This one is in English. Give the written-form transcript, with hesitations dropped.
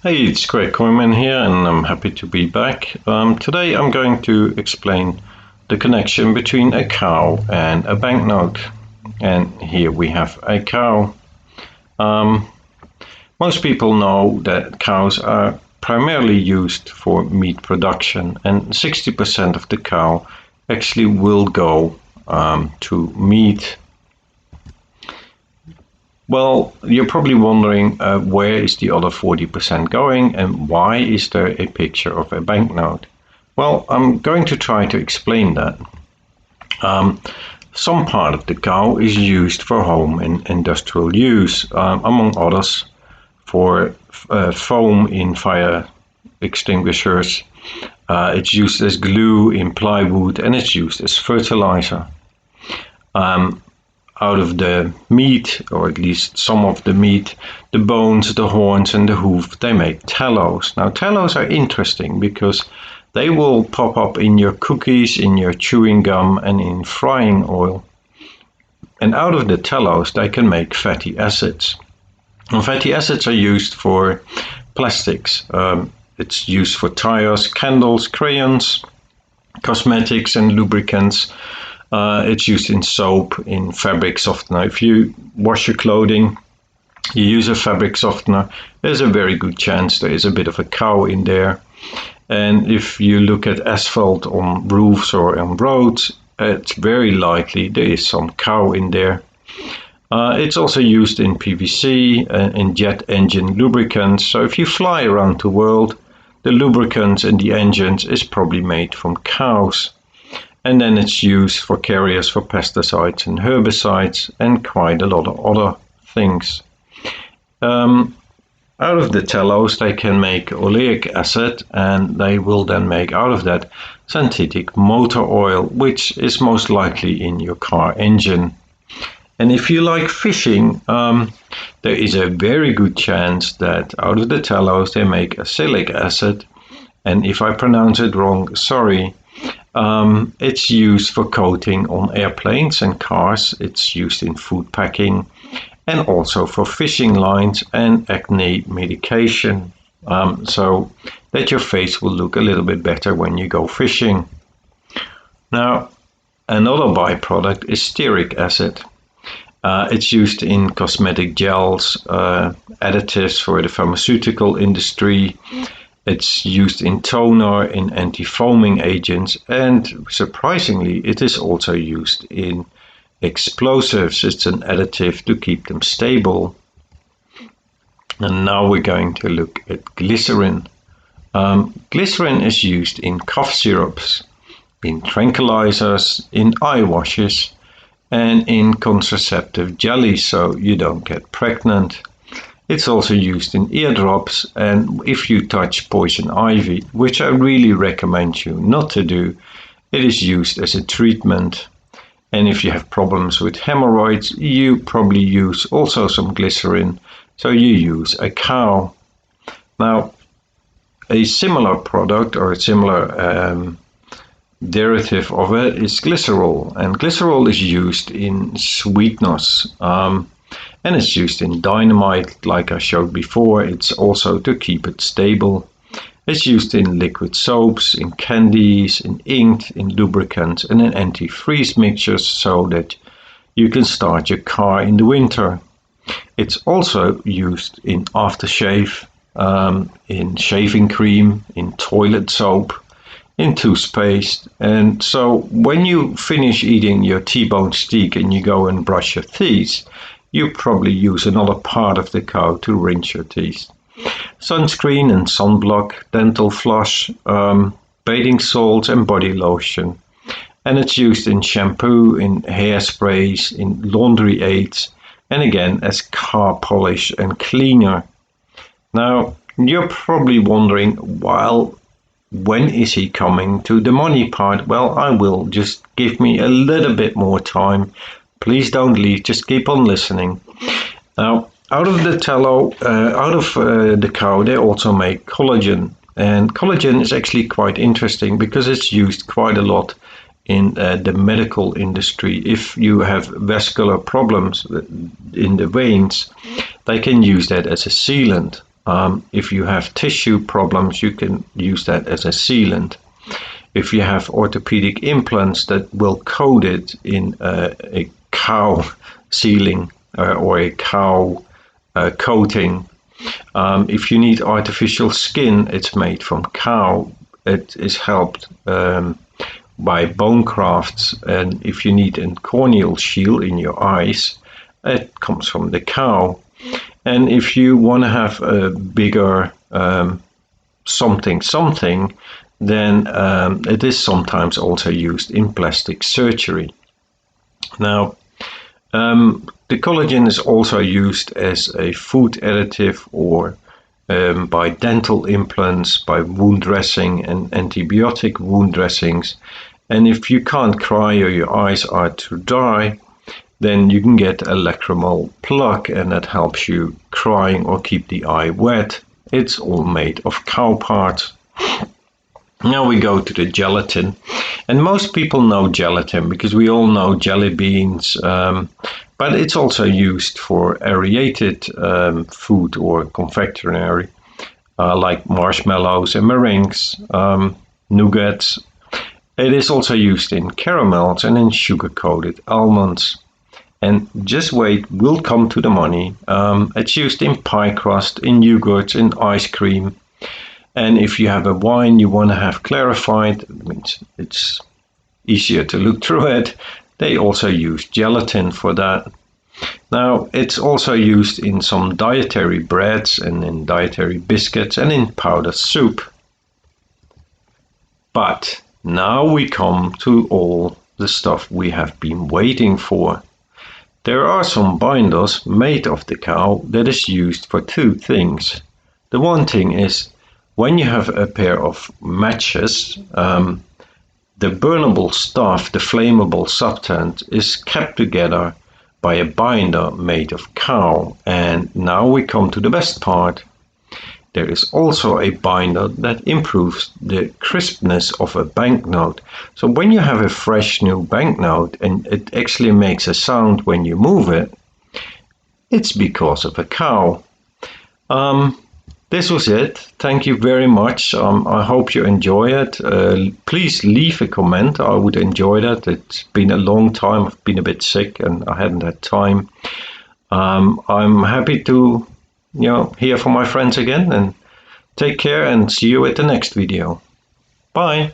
Hey, it's Greg Kooiman here, and I'm happy to be back. Today I'm going to explain the connection between a cow and a banknote. And here we have a cow. Um, Most people know that cows are primarily used for meat production, and 60% of the cow actually will go to meat. Well, you're probably wondering where is the other 40% going and why is there a picture of a banknote? Well, I'm going to try to explain that. Um, some part of the cow is used for home and industrial use, among others for foam in fire extinguishers. It's used as glue in plywood and it's used as fertilizer. Um, Out of the meat, or at least some of the meat, the bones, the horns, and the hoof, they make tallows. Now, tallows are interesting because they will pop up in your cookies, in your chewing gum, and in frying oil. And out of the tallows, they can make fatty acids. And fatty acids are used for plastics. It's used for tires, candles, crayons, cosmetics, and lubricants. It's used in soap, in fabric softener. If you wash your clothing, you use a fabric softener, there's a very good chance there is a bit of a cow in there. And if you look at asphalt on roofs or on roads, it's very likely there is some cow in there. It's also used in PVC, in jet engine lubricants. So if you fly around the world, the lubricants and the engines is probably made from cows. And then it's used for carriers for pesticides and herbicides and quite a lot of other things. Out of the tallows, they can make oleic acid, and they will then make out of that synthetic motor oil, which is most likely in your car engine. And if you like fishing, there is a very good chance that out of the tallows they make azelaic acid. And if I pronounce it wrong, sorry. It's used for coating on airplanes and cars. It's used in food packing and also for fishing lines and acne medication. So that your face will look a little bit better when you go fishing. Now, another byproduct is stearic acid. It's used in cosmetic gels, additives for the pharmaceutical industry. It's used in toner, in anti-foaming agents, and surprisingly, it is also used in explosives. It's an additive to keep them stable. And now we're going to look at glycerin. Glycerin is used in cough syrups, in tranquilizers, in eye washes, and in contraceptive jellies, so you don't get pregnant. It's also used in eardrops, and if you touch poison ivy, which I really recommend you not to do, it is used as a treatment. And if you have problems with hemorrhoids, you probably use also some glycerin, so you use a cow. Now, a similar product or a similar derivative of it is glycerol, and glycerol is used in sweeteners. And it's used in dynamite, like I showed before. It's also to keep it stable. It's used in liquid soaps, in candies, in ink, in lubricants, and in antifreeze mixtures so that you can start your car in the winter. It's also used in aftershave, in shaving cream, in toilet soap, in toothpaste. And so when you finish eating your T-bone steak and you go and brush your teeth, you probably use another part of the cow to rinse your teeth. Sunscreen and sunblock, dental floss, bathing salts and body lotion. And it's used in shampoo, in hairsprays, in laundry aids, and again as car polish and cleaner. Now, you're probably wondering, well, when is he coming to the money part? Well, I will. Just give me a little bit more time. Please don't leave, just keep on listening. Now, out of the tallow, out of the cow, they also make collagen. And collagen is actually quite interesting because it's used quite a lot in the medical industry. If you have vascular problems in the veins, they can use that as a sealant. If you have tissue problems, you can use that as a sealant. If you have orthopedic implants that will coat it in a cow sealing or a cow coating. If you need artificial skin, it's made from cow. It is helped by bone grafts. And if you need a corneal shield in your eyes, it comes from the cow. And if you want to have a bigger something, then it is sometimes also used in plastic surgery. Now, the collagen is also used as a food additive or by dental implants, by wound dressing and antibiotic wound dressings. And if you can't cry or your eyes are too dry, then you can get a lacrimal plug, and that helps you crying or keep the eye wet. It's all made of cow parts. Now we go to the gelatin, and most people know gelatin because we all know jelly beans, but it's also used for aerated food or confectionery, like marshmallows and meringues, nougats. It is also used in caramels and in sugar-coated almonds. And just wait, we'll come to the money. It's used in pie crust, in yogurt, in ice cream. And if you have a wine you want to have clarified, it means it's easier to look through it. They also use gelatin for that. Now, it's also used in some dietary breads and in dietary biscuits and in powdered soup. But now we come to all the stuff we have been waiting for. There are some binders made of the cow that is used for two things. The one thing is when you have a pair of matches, the burnable stuff, the flammable substance, is kept together by a binder made of cow. And now we come to the best part. There is also a binder that improves the crispness of a banknote. So when you have a fresh new banknote and it actually makes a sound when you move it, it's because of a cow. This was it. Thank you very much. I hope you enjoy it. Please leave a comment. I would enjoy that. It's been a long time. I've been a bit sick and I hadn't had time. I'm happy to hear from my friends again, and take care and see you at the next video. Bye.